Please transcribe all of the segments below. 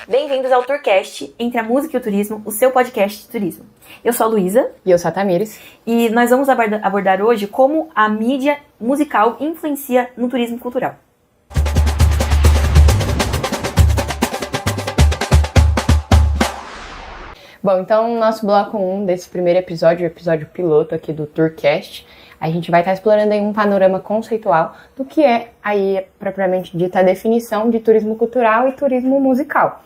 Bem-vindos ao Tourcast, Entre a Música e o Turismo, o seu podcast de turismo. Eu sou a Luísa. E eu sou a Tamires. E nós vamos abordar hoje como a mídia musical influencia no turismo cultural. Bom, então no nosso bloco 1 desse primeiro episódio, o episódio piloto aqui do Tourcast, a gente vai estar explorando aí um panorama conceitual do que é aí propriamente dita a definição de turismo cultural e turismo musical,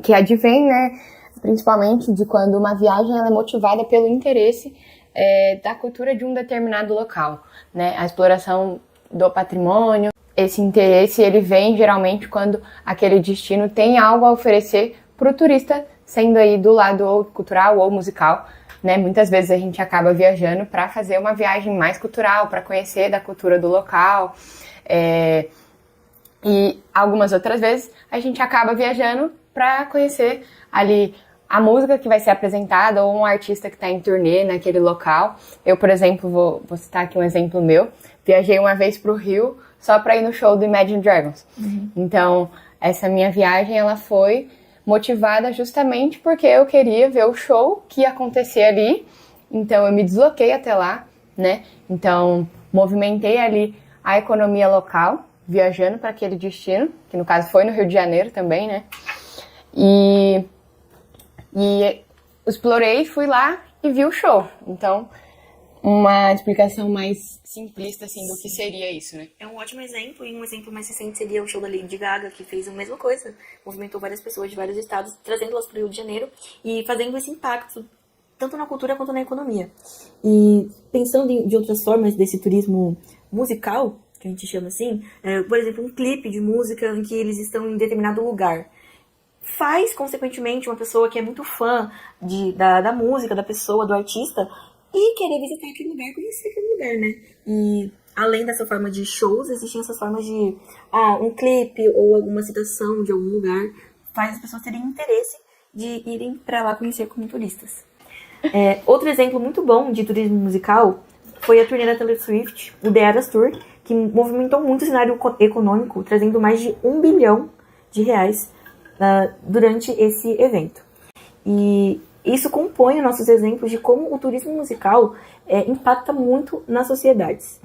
que advém, né, principalmente de quando uma viagem ela é motivada pelo interesse da cultura de um determinado local, né, a exploração do patrimônio. Esse interesse ele vem geralmente quando aquele destino tem algo a oferecer para o turista, sendo aí do lado ou cultural ou musical, né? Muitas vezes a gente acaba viajando para fazer uma viagem mais cultural, para conhecer da cultura do local, e algumas outras vezes a gente acaba viajando para conhecer ali a música que vai ser apresentada ou um artista que está em turnê naquele local. Eu, por exemplo, vou citar aqui um exemplo meu, viajei uma vez para o Rio só para ir no show do Imagine Dragons. Então, essa minha viagem ela foi motivada justamente porque eu queria ver o show que ia acontecer ali, então eu me desloquei até lá, né? Então, movimentei ali a economia local, viajando para aquele destino, que no caso foi no Rio de Janeiro também, né? E explorei, fui lá e vi o show. Então, uma explicação mais simplista, assim, do que seria isso, né? É um ótimo exemplo, e um exemplo mais recente seria o show da Lady Gaga, que fez a mesma coisa. Movimentou várias pessoas de vários estados, trazendo-las para o Rio de Janeiro e fazendo esse impacto, tanto na cultura quanto na economia. E pensando de outras formas desse turismo musical, que a gente chama assim, por exemplo, um clipe de música em que eles estão em determinado lugar. Faz, consequentemente, uma pessoa que é muito fã da música, da pessoa, do artista, e querer visitar aquele lugar, conhecer aquele lugar, né? E além dessa forma de shows, existem essas formas de um clipe ou alguma citação de algum lugar, faz as pessoas terem interesse de irem para lá conhecer como turistas. Outro exemplo muito bom de turismo musical foi a turnê da Taylor Swift, o The Eras Tour, que movimentou muito o cenário econômico, trazendo mais de R$1 bilhão durante esse evento. E isso compõe nossos exemplos de como o turismo musical impacta muito nas sociedades.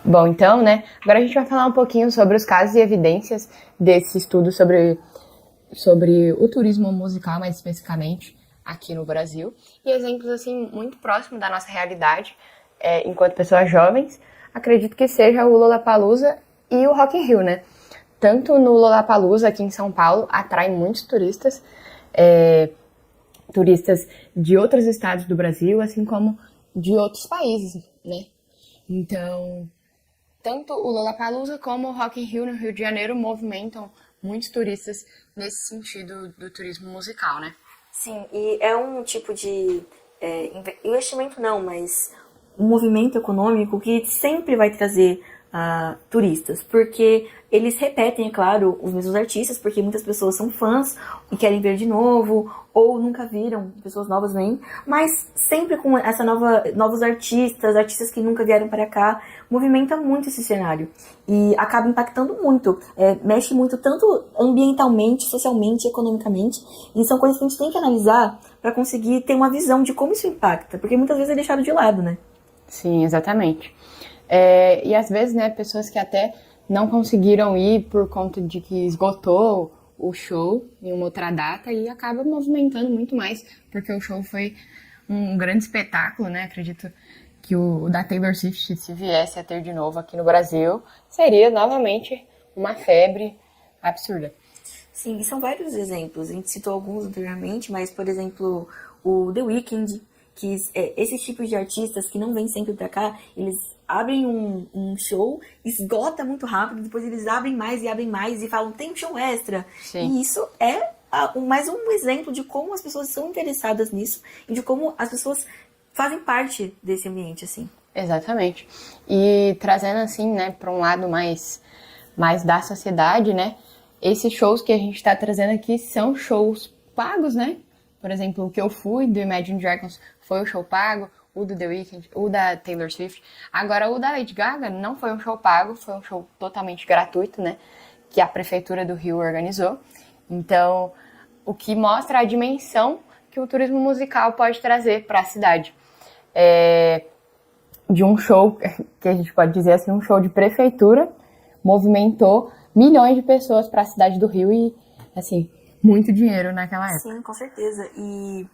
Bom, então, né, agora a gente vai falar um pouquinho sobre os casos e evidências desse estudo sobre o turismo musical, mais especificamente aqui no Brasil, e exemplos, assim, muito próximos da nossa realidade, enquanto pessoas jovens. Acredito que seja o Lollapalooza e o Rock in Rio, né? Tanto no Lollapalooza, aqui em São Paulo, atrai muitos turistas, turistas de outros estados do Brasil, assim como de outros países, né? Então, tanto o Lollapalooza como o Rock in Rio no Rio de Janeiro movimentam muitos turistas nesse sentido do turismo musical, né? Sim, e é um tipo de investimento não, mas um movimento econômico que sempre vai trazer turistas, porque eles repetem, é claro, os mesmos artistas, porque muitas pessoas são fãs e querem ver de novo, ou nunca viram, pessoas novas vêm, mas sempre com essa novos artistas que nunca vieram para cá, movimenta muito esse cenário e acaba impactando muito, mexe muito tanto ambientalmente, socialmente, economicamente, e são coisas que a gente tem que analisar para conseguir ter uma visão de como isso impacta, porque muitas vezes é deixado de lado, né? Sim, exatamente. E às vezes, né, pessoas que até não conseguiram ir por conta de que esgotou o show em uma outra data e acaba movimentando muito mais, porque o show foi um grande espetáculo, né? Acredito que o da Taylor Swift, se viesse a ter de novo aqui no Brasil, seria novamente uma febre absurda. Sim, e são vários exemplos. A gente citou alguns anteriormente, mas, por exemplo, o The Weeknd, que esses tipos de artistas que não vêm sempre pra cá, eles abrem um show, esgota muito rápido, depois eles abrem mais e falam, tem um show extra. Sim. E isso é mais um exemplo de como as pessoas são interessadas nisso e de como as pessoas fazem parte desse ambiente, assim. Exatamente. E trazendo, assim, né, para um lado mais da sociedade, né, esses shows que a gente está trazendo aqui são shows pagos, né? Por exemplo, o que eu fui do Imagine Dragons foi um show pago, o do The Weeknd, o da Taylor Swift. Agora, o da Lady Gaga não foi um show pago, foi um show totalmente gratuito, né? Que a Prefeitura do Rio organizou. Então, o que mostra a dimensão que o turismo musical pode trazer para a cidade. De um show, que a gente pode dizer assim, um show de prefeitura, movimentou milhões de pessoas para a cidade do Rio e, assim, muito dinheiro naquela época. Sim, com certeza. E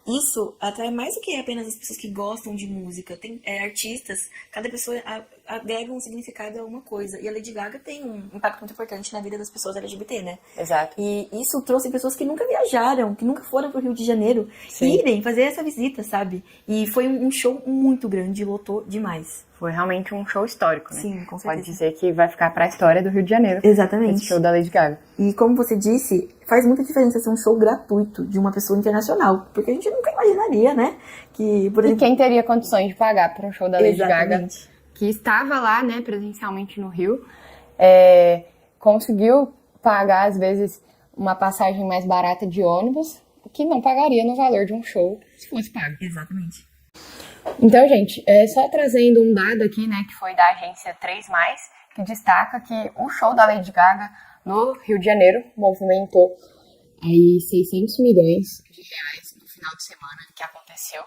isso atrai mais do que apenas as pessoas que gostam de música. Tem artistas, cada pessoa agrega um significado a uma coisa. E a Lady Gaga tem um impacto muito importante na vida das pessoas LGBT, né? Exato. E isso trouxe pessoas que nunca viajaram, que nunca foram pro Rio de Janeiro, Sim. irem fazer essa visita, sabe? E foi um show muito grande, lotou demais. Foi realmente um show histórico, né? Sim, com certeza. Pode dizer que vai ficar para a história do Rio de Janeiro. Exatamente. Esse show da Lady Gaga. E como você disse, faz muita diferença ser um show gratuito de uma pessoa internacional. Porque a gente nunca imaginaria, né? Que, por exemplo... E quem teria condições de pagar para um show da Lady Gaga, Exatamente. que estava lá, né, presencialmente no Rio, conseguiu pagar, às vezes, uma passagem mais barata de ônibus, que não pagaria no valor de um show se fosse pago. Exatamente. Então, gente, só trazendo um dado aqui, né, que foi da agência 3+, que destaca que o show da Lady Gaga no Rio de Janeiro movimentou aí 600 milhões de reais no final de semana que aconteceu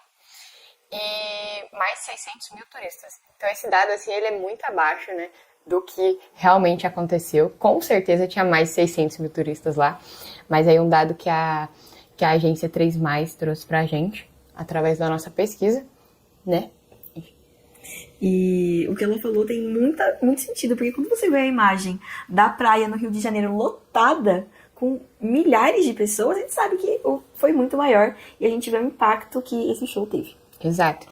e mais 600 mil turistas. Então, esse dado, assim, ele é muito abaixo, né, do que realmente aconteceu. Com certeza tinha mais de 600 mil turistas lá, mas aí um dado que a agência 3+, trouxe pra gente, através da nossa pesquisa, né? E o que ela falou tem muito sentido, porque quando você vê a imagem da praia no Rio de Janeiro lotada, com milhares de pessoas, a gente sabe que foi muito maior e a gente vê o impacto que esse show teve. Exato.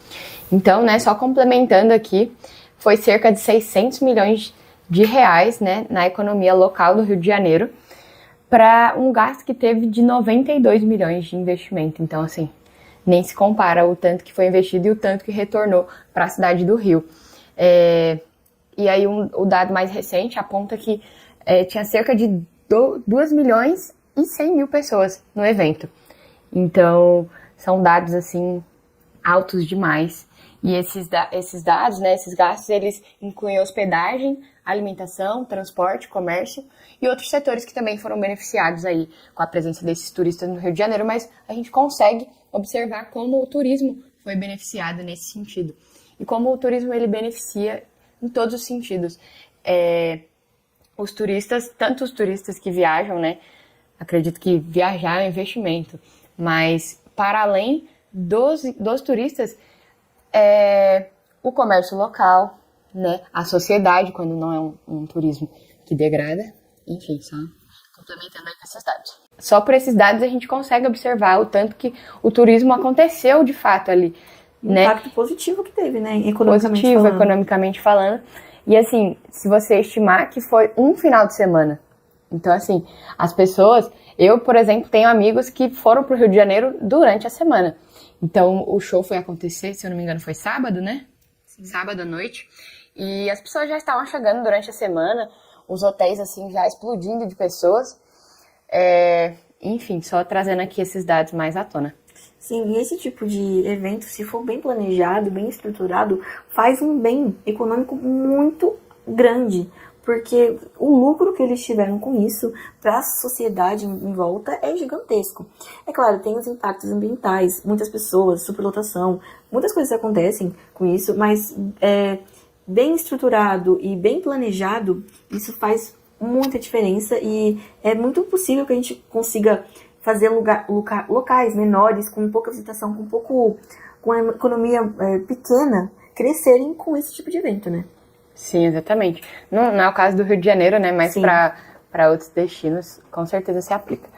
Então, né, só complementando aqui, foi cerca de 600 milhões de reais, né, na economia local do Rio de Janeiro, para um gasto que teve de 92 milhões de investimento. Então, assim, nem se compara o tanto que foi investido e o tanto que retornou para a cidade do Rio. E aí o dado mais recente aponta que tinha cerca de 2 milhões e 100 mil pessoas no evento. Então, são dados, assim, altos demais. E esses dados, né, esses gastos, eles incluem hospedagem, alimentação, transporte, comércio e outros setores que também foram beneficiados aí com a presença desses turistas no Rio de Janeiro, mas a gente consegue observar como o turismo foi beneficiado nesse sentido. E como o turismo ele beneficia em todos os sentidos. Os turistas, tanto os turistas que viajam, né? Acredito que viajar é um investimento, mas para além dos turistas, o comércio local, né? A sociedade, quando não é um turismo que degrada, enfim, só complementando aí com esses dados. Só por esses dados a gente consegue observar o tanto que o turismo aconteceu de fato ali, né? Impacto positivo que teve, né? Economicamente falando. E assim, se você estimar que foi um final de semana. Então, assim, as pessoas... Eu, por exemplo, tenho amigos que foram pro Rio de Janeiro durante a semana. Então, o show foi acontecer, se eu não me engano, foi sábado, né? Sim. Sábado à noite. E as pessoas já estavam chegando durante a semana. Os hotéis, assim, já explodindo de pessoas. Enfim, só trazendo aqui esses dados mais à tona. Sim, e esse tipo de evento, se for bem planejado, bem estruturado, faz um bem econômico muito grande. Porque o lucro que eles tiveram com isso para a sociedade em volta é gigantesco. É claro, tem os impactos ambientais, muitas pessoas, superlotação, muitas coisas acontecem com isso, mas bem estruturado e bem planejado, isso faz muita diferença e é muito possível que a gente consiga fazer locais menores, com pouca visitação, com a economia pequena, crescerem com esse tipo de evento, né? Sim, exatamente. Não é o caso do Rio de Janeiro, né? Mas para outros destinos, com certeza se aplica.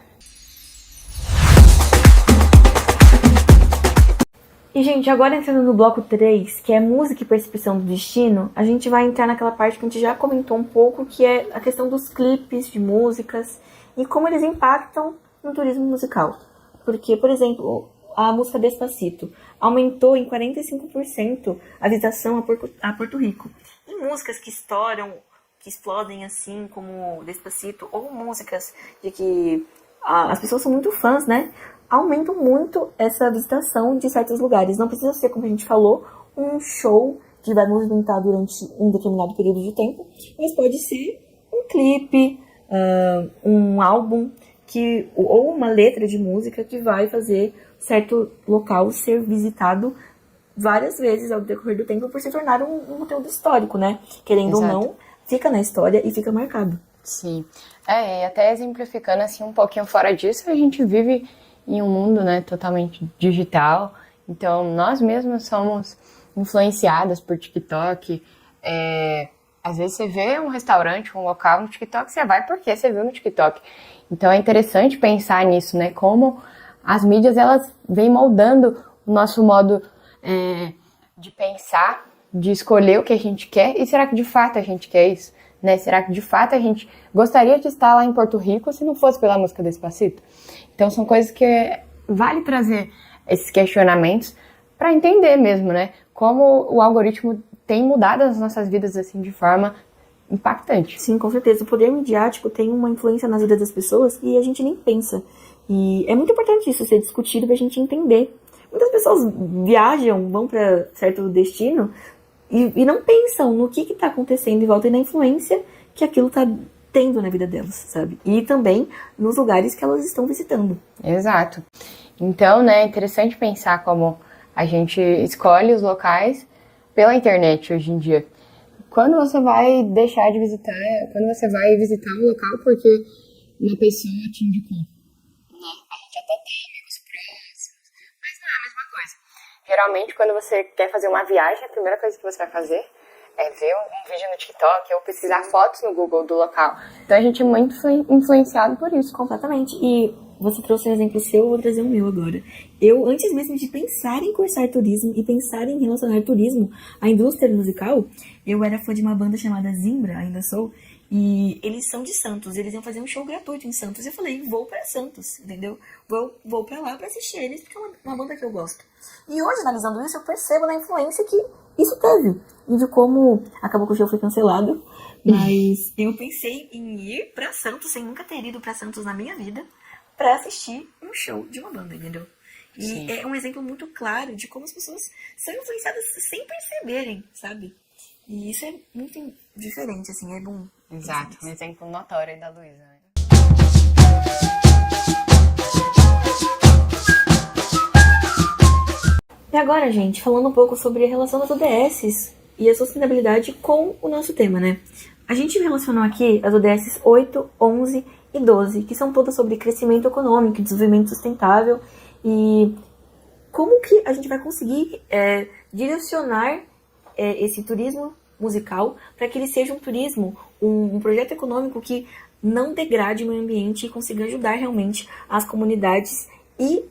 E, gente, agora entrando no bloco 3, que é música e percepção do destino, a gente vai entrar naquela parte que a gente já comentou um pouco, que é a questão dos clipes de músicas e como eles impactam no turismo musical. Porque, por exemplo, a música Despacito aumentou em 45% a visitação a Porto Rico. E músicas que estouram, que explodem assim, como Despacito, ou músicas de que as pessoas são muito fãs, né? aumentam muito essa visitação de certos lugares. Não precisa ser, como a gente falou, um show que vai movimentar durante um determinado período de tempo, mas pode ser um clipe, um álbum, ou uma letra de música que vai fazer certo local ser visitado várias vezes ao decorrer do tempo por se tornar um conteúdo histórico, né? Querendo Exato. ou não, fica na história e fica marcado. Sim. E até exemplificando assim um pouquinho fora disso, a gente vive em um mundo, né, totalmente digital. Então, nós mesmos somos influenciadas por TikTok. Às vezes você vê um restaurante, um local no TikTok, você vai porque você viu no TikTok. Então, é interessante pensar nisso, né? Como as mídias, elas vêm moldando o nosso modo de pensar, de escolher o que a gente quer. E será que de fato a gente quer isso? Né? Será que de fato a gente gostaria de estar lá em Porto Rico se não fosse pela música Despacito? Então são coisas que vale trazer esses questionamentos para entender mesmo, né? Como o algoritmo tem mudado as nossas vidas assim de forma impactante. Sim, com certeza. O poder midiático tem uma influência nas vidas das pessoas e a gente nem pensa. E é muito importante isso ser discutido pra gente entender. Muitas pessoas viajam, vão para certo destino e não pensam no que tá acontecendo em volta e na influência que aquilo tá tendo na vida delas, sabe? E também nos lugares que elas estão visitando. Exato. Então, né, é interessante pensar como a gente escolhe os locais pela internet hoje em dia. Quando você vai deixar de visitar, quando você vai visitar um local porque uma pessoa te indicou, né? A gente até tem amigos próximos, mas não é a mesma coisa. Geralmente, quando você quer fazer uma viagem, a primeira coisa que você vai fazer é ver um vídeo no TikTok ou pesquisar fotos no Google do local. Então a gente é muito influenciado por isso. Completamente. E você trouxe um exemplo seu, eu vou trazer o meu agora. Eu, antes mesmo de pensar em cursar turismo e pensar em relacionar turismo à indústria musical, eu era fã de uma banda chamada Zimbra, ainda sou, e eles são de Santos, eles iam fazer um show gratuito em Santos. E eu falei, vou pra Santos, entendeu? Vou pra lá pra assistir eles, porque é uma banda que eu gosto. E hoje, analisando isso, eu percebo na influência que isso teve. E de como acabou que o show foi cancelado, mas eu pensei em ir pra Santos, sem nunca ter ido pra Santos na minha vida, pra assistir um show de uma banda, entendeu? E Sim. é um exemplo muito claro de como as pessoas são influenciadas sem perceberem, sabe? E isso é muito diferente, assim, é bom. Exato, um exemplo notório aí da Luísa, né? E agora, gente, falando um pouco sobre a relação das ODS e a sustentabilidade com o nosso tema, né? A gente relacionou aqui as ODS 8, 11 e 12, que são todas sobre crescimento econômico, desenvolvimento sustentável e como que a gente vai conseguir direcionar esse turismo musical para que ele seja um turismo, um projeto econômico que não degrade o meio ambiente e consiga ajudar realmente as comunidades e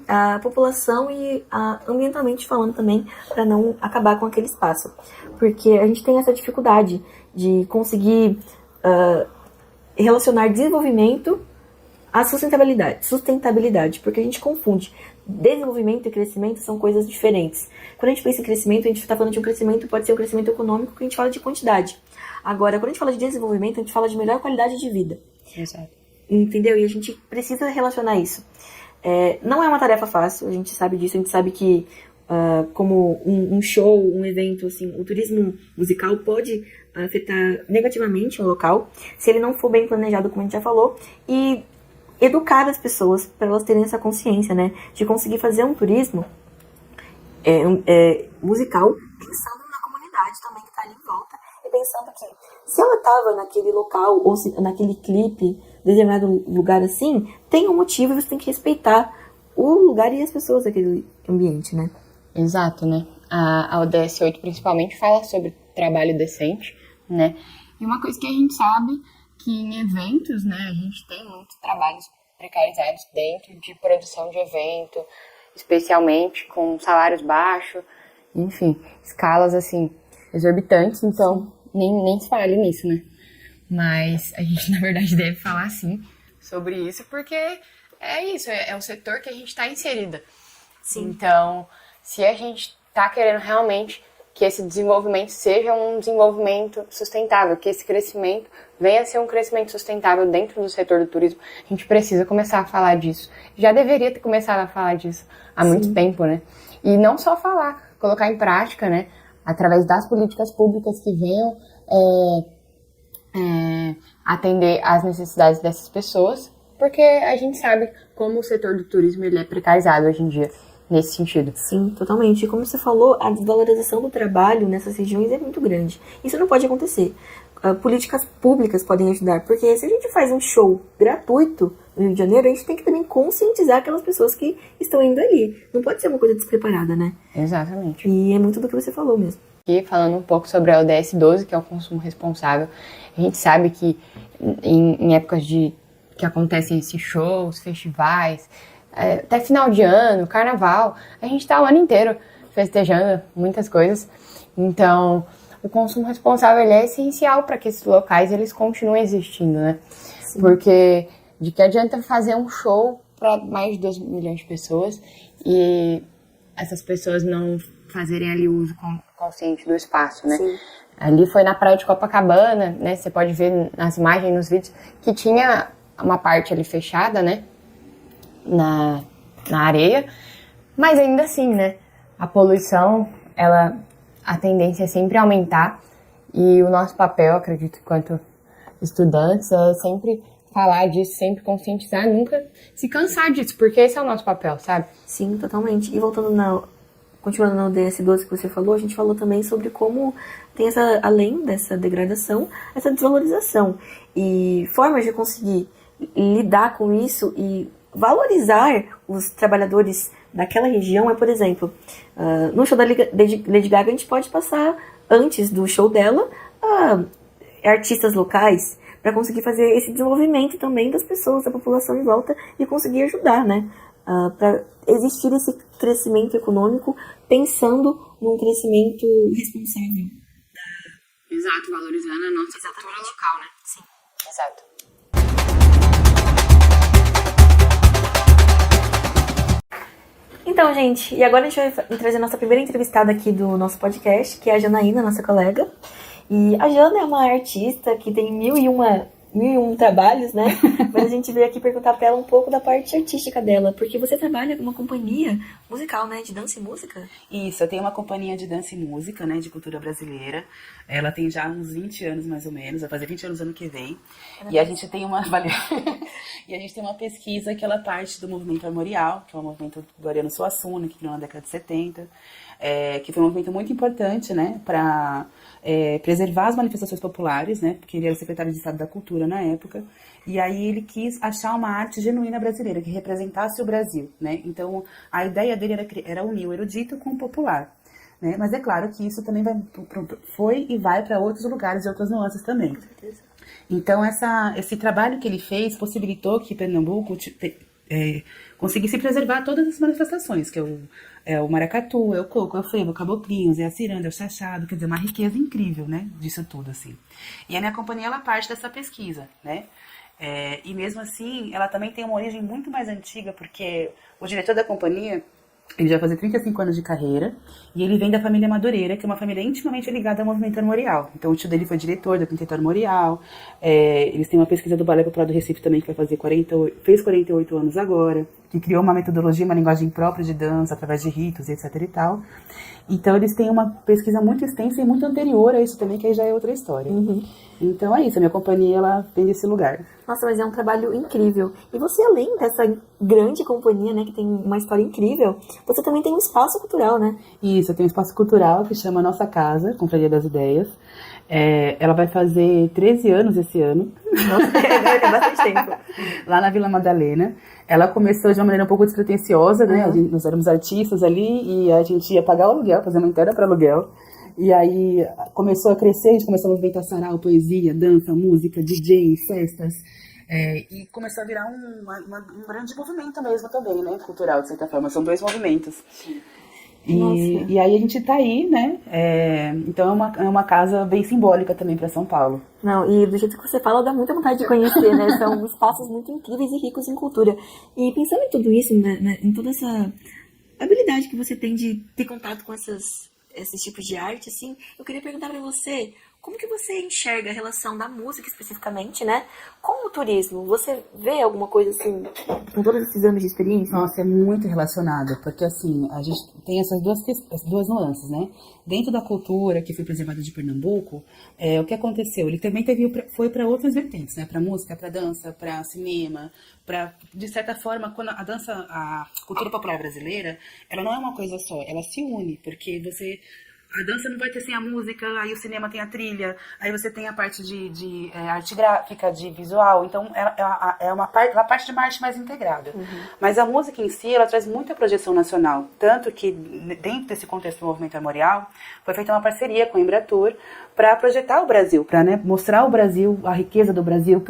a população e ambientalmente falando também, para não acabar com aquele espaço. Porque a gente tem essa dificuldade de conseguir relacionar desenvolvimento à sustentabilidade, porque a gente confunde. Desenvolvimento e crescimento são coisas diferentes. Quando a gente pensa em crescimento, a gente está falando de um crescimento, pode ser um crescimento econômico, que a gente fala de quantidade. Agora, quando a gente fala de desenvolvimento, a gente fala de melhor qualidade de vida. Exato. Entendeu? E a gente precisa relacionar isso. Não é uma tarefa fácil, a gente sabe disso, a gente sabe que como um show, um evento, assim, o turismo musical pode afetar negativamente o local, se ele não for bem planejado, como a gente já falou, e educar as pessoas para elas terem essa consciência, né, de conseguir fazer um turismo musical, pensando na comunidade também que está ali em volta, e pensando que se ela estava naquele local, ou naquele clipe, determinado lugar assim, tem um motivo e você tem que respeitar o lugar e as pessoas daquele ambiente, né? Exato, né? A ODS 8 principalmente fala sobre trabalho decente, né? E uma coisa que a gente sabe que em eventos, né, a gente tem muitos trabalhos precarizados dentro de produção de evento, especialmente com salários baixos, enfim, escalas assim exorbitantes, então nem se fale nisso, né? Mas a gente na verdade deve falar sim sobre isso, porque é isso, é o setor que a gente está inserida. Sim. Então, se a gente está querendo realmente que esse desenvolvimento seja um desenvolvimento sustentável, que esse crescimento venha a ser um crescimento sustentável dentro do setor do turismo. A gente precisa começar a falar disso. Já deveria ter começado a falar disso há muito tempo, né? E não só falar, colocar em prática, né? Através das políticas públicas que venham atender às necessidades dessas pessoas, porque a gente sabe como o setor do turismo ele é precarizado hoje em dia, nesse sentido. Sim, totalmente. E como você falou, a desvalorização do trabalho nessas regiões é muito grande. Isso não pode acontecer. Políticas públicas podem ajudar, porque se a gente faz um show gratuito no Rio de Janeiro, a gente tem que também conscientizar aquelas pessoas que estão indo ali. Não pode ser uma coisa despreparada, né? Exatamente. E é muito do que você falou mesmo. E falando um pouco sobre a ODS 12, que é o consumo responsável, a gente sabe que em épocas que acontecem esses shows, festivais, até final de ano, carnaval, a gente tá o ano inteiro festejando muitas coisas. Então, o consumo responsável ele é essencial para que esses locais eles continuem existindo, né? Sim. Porque de que adianta fazer um show para mais de 2 milhões de pessoas e essas pessoas não fazerem ali o uso consciente do espaço, né? Sim. Ali foi na praia de Copacabana, né? Você pode ver nas imagens, nos vídeos, que tinha uma parte ali fechada, né? Na areia, mas ainda assim, né? A poluição, a tendência é sempre aumentar e o nosso papel, acredito, enquanto estudantes, é sempre falar disso, sempre conscientizar, nunca se cansar disso, porque esse é o nosso papel, sabe? Sim, totalmente. E continuando na ODS 12 que você falou, a gente falou também sobre como tem além dessa degradação, essa desvalorização. E formas de conseguir lidar com isso e valorizar os trabalhadores daquela região é, por exemplo, no show da Lady Gaga a gente pode passar, antes do show dela, artistas locais, para conseguir fazer esse desenvolvimento também das pessoas, da população em volta e conseguir ajudar, né? Para existir esse crescimento econômico pensando num crescimento responsável. Exato, valorizando a nossa cultura local, né? Sim. Exato. Então, gente, e agora a gente vai trazer a nossa primeira entrevistada aqui do nosso podcast, que é a Janaína, nossa colega. E a Jana é uma artista que tem mil e um trabalhos, né? Mas a gente veio aqui perguntar pra ela um pouco da parte artística dela, porque você trabalha com uma companhia musical, né? De dança e música. Isso, eu tenho uma companhia de dança e música, né? De cultura brasileira. Ela tem já uns 20 anos, mais ou menos. Vai fazer 20 anos ano que vem. E a gente tem uma... E a gente tem uma pesquisa que ela parte do movimento armorial, que é um movimento do Ariano Suassuna, que criou na década de 70. Que foi um movimento muito importante, né? Para preservar as manifestações populares, né? Porque ele era o secretário de Estado da Cultura na época. E aí ele quis achar uma arte genuína brasileira, que representasse o Brasil, né? Então, a ideia dele era unir o erudito com o popular, né? Mas é claro que isso também foi e vai para outros lugares e outras nuances também. Com certeza. Então, esse trabalho que ele fez possibilitou que Pernambuco conseguisse preservar todas as manifestações, que é o maracatu, é o coco, é o frevo, é o caboclinhos, é a ciranda, é o chachado, quer dizer, uma riqueza incrível, né, disso tudo, assim. E a minha companhia, ela parte dessa pesquisa, né, e mesmo assim, ela também tem uma origem muito mais antiga, porque o diretor da companhia, ele já faz 35 anos de carreira, e ele vem da família Madureira, que é uma família intimamente ligada ao movimento armorial. Então, o tio dele foi diretor do Quinteto Armorial, eles têm uma pesquisa do Balé Popular do Recife também, que fez 48 anos agora, que criou uma metodologia, uma linguagem própria de dança, através de ritos, etc e tal. Então, eles têm uma pesquisa muito extensa e muito anterior a isso também, que aí já é outra história. Uhum. Então, é isso, a minha companhia, ela vem desse lugar. Nossa, mas é um trabalho incrível. E você, além dessa grande companhia, né, que tem uma história incrível, você também tem um espaço cultural, né? Isso, eu tenho um espaço cultural que chama Nossa Casa, Confraria das Ideias. Ela vai fazer 13 anos esse ano. Nossa, é bastante tempo. Lá na Vila Madalena. Ela começou de uma maneira um pouco despretensiosa, né? Uhum. Nós éramos artistas ali e a gente ia pagar o aluguel, fazer uma inteira para aluguel. E aí começou a crescer, a gente começou a movimentar sarau, poesia, dança, música, DJ, festas. E começou a virar um grande movimento mesmo também, né? Cultural, de certa forma. São 2 movimentos. E aí a gente tá aí, né? Então é uma casa bem simbólica também para São Paulo. Não, e do jeito que você fala, dá muita vontade de conhecer, né? São espaços muito incríveis e ricos em cultura. E pensando em tudo isso, né, em toda essa habilidade que você tem de ter contato com essas esses tipos de arte, assim, eu queria perguntar pra você, como que você enxerga a relação da música especificamente, né, com o turismo? Você vê alguma coisa assim, com todos esses anos de experiência? Nossa, é muito relacionado, porque assim, a gente tem essas duas nuances, né? Dentro da cultura que foi preservada de Pernambuco, o que aconteceu? Ele também foi para outras vertentes, né? Para música, para dança, para cinema, para, de certa forma, quando a cultura popular brasileira, ela não é uma coisa só, ela se une, porque a dança não vai ter sem a música, aí o cinema tem a trilha, aí você tem a parte de arte gráfica, de visual, então é uma parte de uma arte mais integrada. Mas a música em si, ela traz muita projeção nacional, tanto que dentro desse contexto do movimento memorial, foi feita uma parceria com a Embratur para projetar o Brasil, para, né, mostrar o Brasil, a riqueza do Brasil,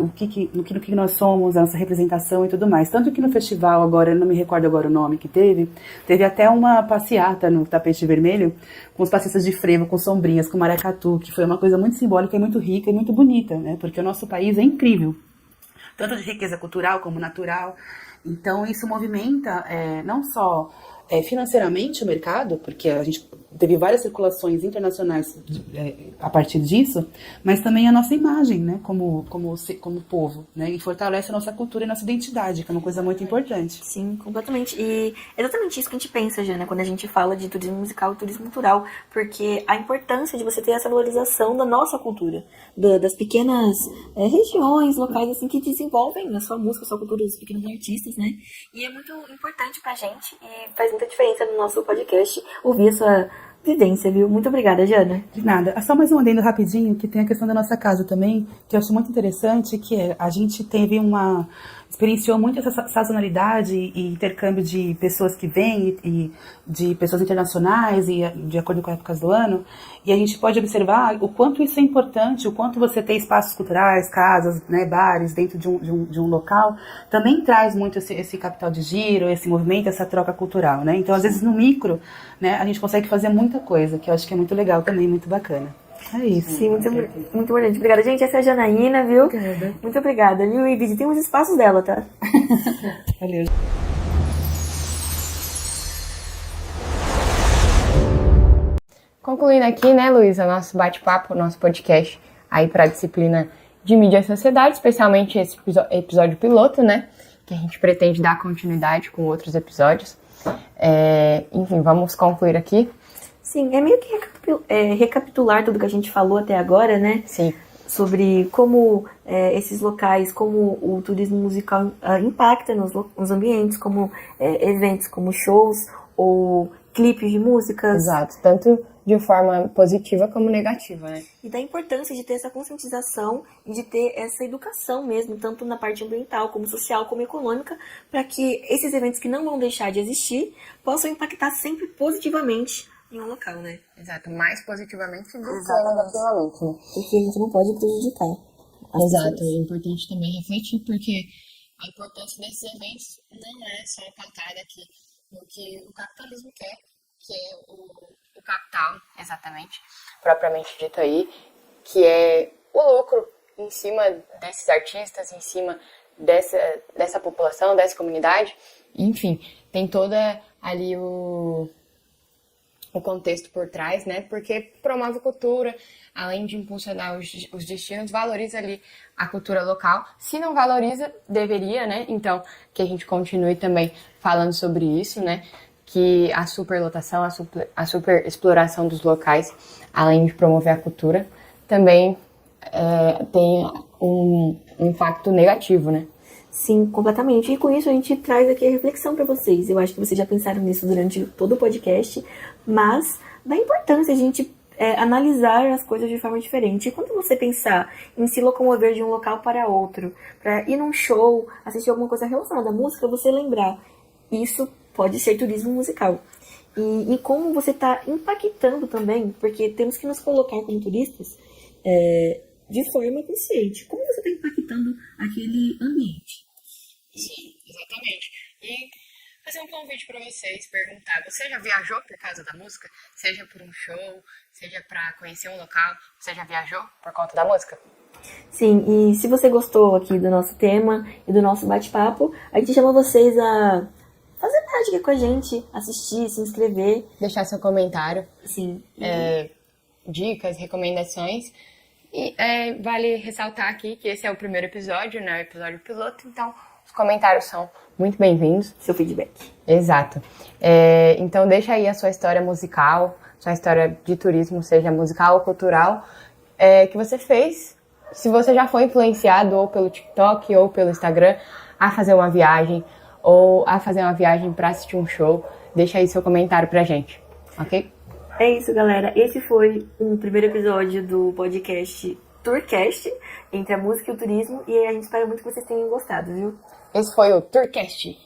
no que nós somos, a nossa representação e tudo mais. Tanto que no festival, agora, eu não me recordo agora o nome que teve até uma passeata no tapete vermelho, com os passistas de frevo, com sombrinhas, com maracatu, que foi uma coisa muito simbólica e muito rica e muito bonita, né, porque o nosso país é incrível, tanto de riqueza cultural como natural. Então, isso movimenta não só financeiramente o mercado, porque a gente teve várias circulações internacionais a partir disso, mas também a nossa imagem, né, como povo, né, e fortalece a nossa cultura e a nossa identidade, que é uma coisa muito importante. Sim, completamente. E é exatamente isso que a gente pensa, Jana, quando a gente fala de turismo musical e turismo cultural, porque a importância de você ter essa valorização da nossa cultura, das pequenas regiões, locais, assim, que desenvolvem a sua música, a sua cultura, dos pequenos artistas, né? E é muito importante pra gente e faz muita diferença no nosso podcast ouvir essa vivência, viu? Muito obrigada, Jana. De nada. Só mais um adendo rapidinho, que tem a questão da nossa casa também, que eu acho muito interessante, que a gente experienciou muito essa sazonalidade e intercâmbio de pessoas que vêm e de pessoas internacionais e de acordo com as épocas do ano, e a gente pode observar o quanto isso é importante, o quanto você ter espaços culturais, casas, né, bares dentro de um local, também traz muito esse capital de giro, esse movimento, essa troca cultural, né? Então, às vezes, no micro, né, a gente consegue fazer muita coisa, que eu acho que é muito legal também, muito bacana. É isso. Sim, muito importante. Obrigada, gente. Essa é a Janaína, viu? Obrigada. Muito obrigada, viu? E visitem os espaços dela, tá? Valeu. Concluindo aqui, né, Luísa, nosso bate-papo, nosso podcast aí para a disciplina de mídia e sociedade, especialmente esse episódio piloto, né, que a gente pretende dar continuidade com outros episódios. Enfim, vamos concluir aqui. Sim, é meio que recapitular tudo que a gente falou até agora, né? Sim. Sobre como esses locais, como o turismo musical impacta nos ambientes, como eventos, como shows ou clipes de músicas. Exato, tanto de forma positiva como negativa, né? E da importância de ter essa conscientização e de ter essa educação mesmo, tanto na parte ambiental, como social, como econômica, para que esses eventos que não vão deixar de existir possam impactar sempre positivamente em um local, né? Exato, mais positivamente do que negativamente, né? Porque a gente não pode prejudicar. Exato, é importante também refletir, porque a importância desses eventos não é só pautada aqui no que o capitalismo quer, que é o capital, exatamente, propriamente dito aí, que é o lucro em cima desses artistas, em cima dessa população, dessa comunidade. Enfim, tem toda ali o contexto por trás, né? Porque promove cultura, além de impulsionar os destinos, valoriza ali a cultura local. Se não valoriza, deveria, né? Então, que a gente continue também falando sobre isso, né? Que a superlotação, a superexploração dos locais, além de promover a cultura, também tem um impacto negativo, né? Sim, completamente. E com isso a gente traz aqui a reflexão para vocês. Eu acho que vocês já pensaram nisso durante todo o podcast, mas da importância a gente analisar as coisas de forma diferente. E quando você pensar em se locomover de um local para outro, para ir num show, assistir alguma coisa relacionada à música, você lembrar, isso pode ser turismo musical. E como você está impactando também, porque temos que nos colocar como turistas de forma consciente. Como você está impactando aquele ambiente? Sim, exatamente. E fazer um convite para vocês, perguntar, você já viajou por causa da música? Seja por um show, seja para conhecer um local, você já viajou por conta da música? Sim, e se você gostou aqui do nosso tema e do nosso bate-papo, a gente chama vocês a fazer parte aqui com a gente, assistir, se inscrever. Deixar seu comentário, Sim. dicas, recomendações. E vale ressaltar aqui que esse é o primeiro episódio, né? O episódio piloto, então os comentários são muito bem-vindos. Seu feedback. Exato. Então deixa aí a sua história musical, sua história de turismo, seja musical ou cultural, que você fez. Se você já foi influenciado ou pelo TikTok ou pelo Instagram a fazer uma viagem ou a fazer uma viagem para assistir um show, deixa aí seu comentário pra gente, ok? É isso, galera. Esse foi o primeiro episódio do podcast Tourcast, entre a música e o turismo, e a gente espera muito que vocês tenham gostado, viu? Esse foi o Tourcast.